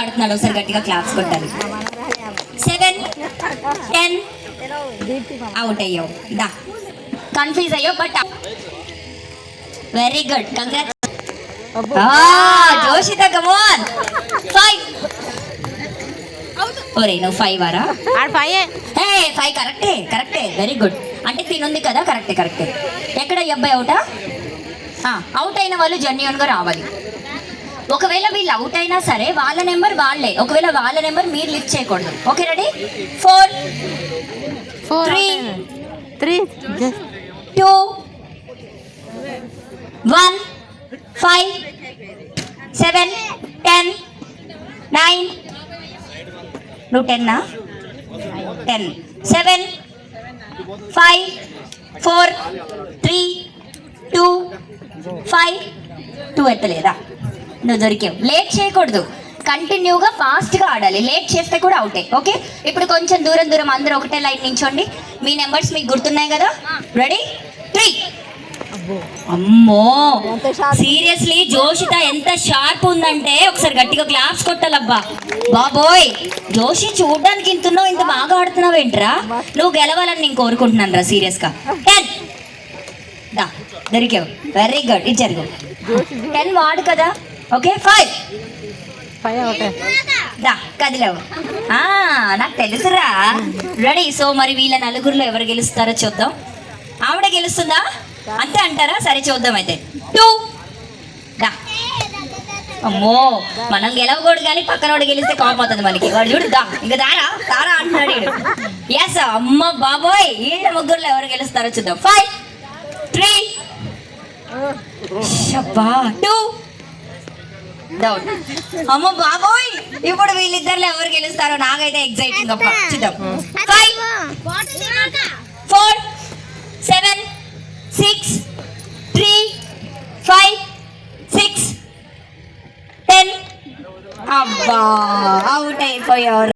ఆడుతున్నాడు, ఒకసారి గట్టిగా క్లాప్స్ కొట్టాలి. 7, 10 అవుట్ అయ్యావు. దా కన్ఫ్యూజ్ అయ్యావు but very good. Congrats Joshitha. Come on 5. ఒరే నువ్వు 5 వారా? 5 కరెక్టే వెరీ గుడ్. అంటే తినుంది కదా, కరెక్టే. ఎక్కడ ఈ అబ్బాయి అవుటా? అవుట్ అయిన వాళ్ళు జెన్యూన్ గా రావాలి. ఒకవేళ వీళ్ళు అవుట్ అయినా సరే వాళ్ళ నెంబర్ వాళ్ళే, ఒకవేళ వాళ్ళ నెంబర్ మీరు లిఫ్ట్ చేయకూడదు. Okay ready? 4 3 2 1 5 7 10 9 నువ్వు 10 10 7 5 4 3 2 5 2 ఎత్తలేదా? నువ్వు దొరికావు. లేట్ చేయకూడదు, కంటిన్యూగా ఫాస్ట్గా ఆడాలి. లేట్ చేస్తే కూడా అవుటే. ఓకే, ఇప్పుడు కొంచెం దూరం అందరూ ఒకటే లైన్ నించోండి. మీ నెంబర్స్ మీకు గుర్తున్నాయి కదా? రెడీ? 3. అమ్మో సీరియస్లీ జోషిత ఎంత షార్ప్ ఉందంటే ఒకసారి గట్టిగా క్లాప్స్ కొట్టాలబ్బా. బాబోయ్ జోషి చూడడానికి ఇంతున్నావు, ఇంత బాగా ఆడుతున్నావు ఏంట్రా? నువ్వు గెలవాలని నేను కోరుకుంటున్నాను రా సీరియస్గా. 10 దా దొరికావు. Very good. ఇది జరుగు. 10 వాడు కదా. ఓకే 5 దా కదిలేవు. నాకు తెలుసురా. రెడీ? సో మరి వీళ్ళ నలుగురిలో ఎవరు గెలుస్తారో చూద్దాం. ఆవిడ గెలుస్తుందా అంతే అంటారా? సరే చూద్దాం అయితే. 2 దా. అమ్మో మనం గెలవకూడదు కానీ పక్కనోడు గెలిస్తే కాకపోతుంది మనకి. వాడు చూడు దా ఇంకా తారా అంటున్నాడు. ఎస్ అమ్మ బాబోయ్ వీళ్ళ ముగ్గురులో ఎవరు గెలుస్తారో చూద్దాం. 5 3 2 డౌట్. అమ్మ బాబోయ్ ఇప్పుడు వీళ్ళిద్దరిలో ఎవరు గెలుస్తారో నాకైతే ఎగ్జైటింగ్ అప్ప. చూద్దాం. 5 4 7 6 3 5 6 10 అబ్బా అవుట్ అయిపోయారు.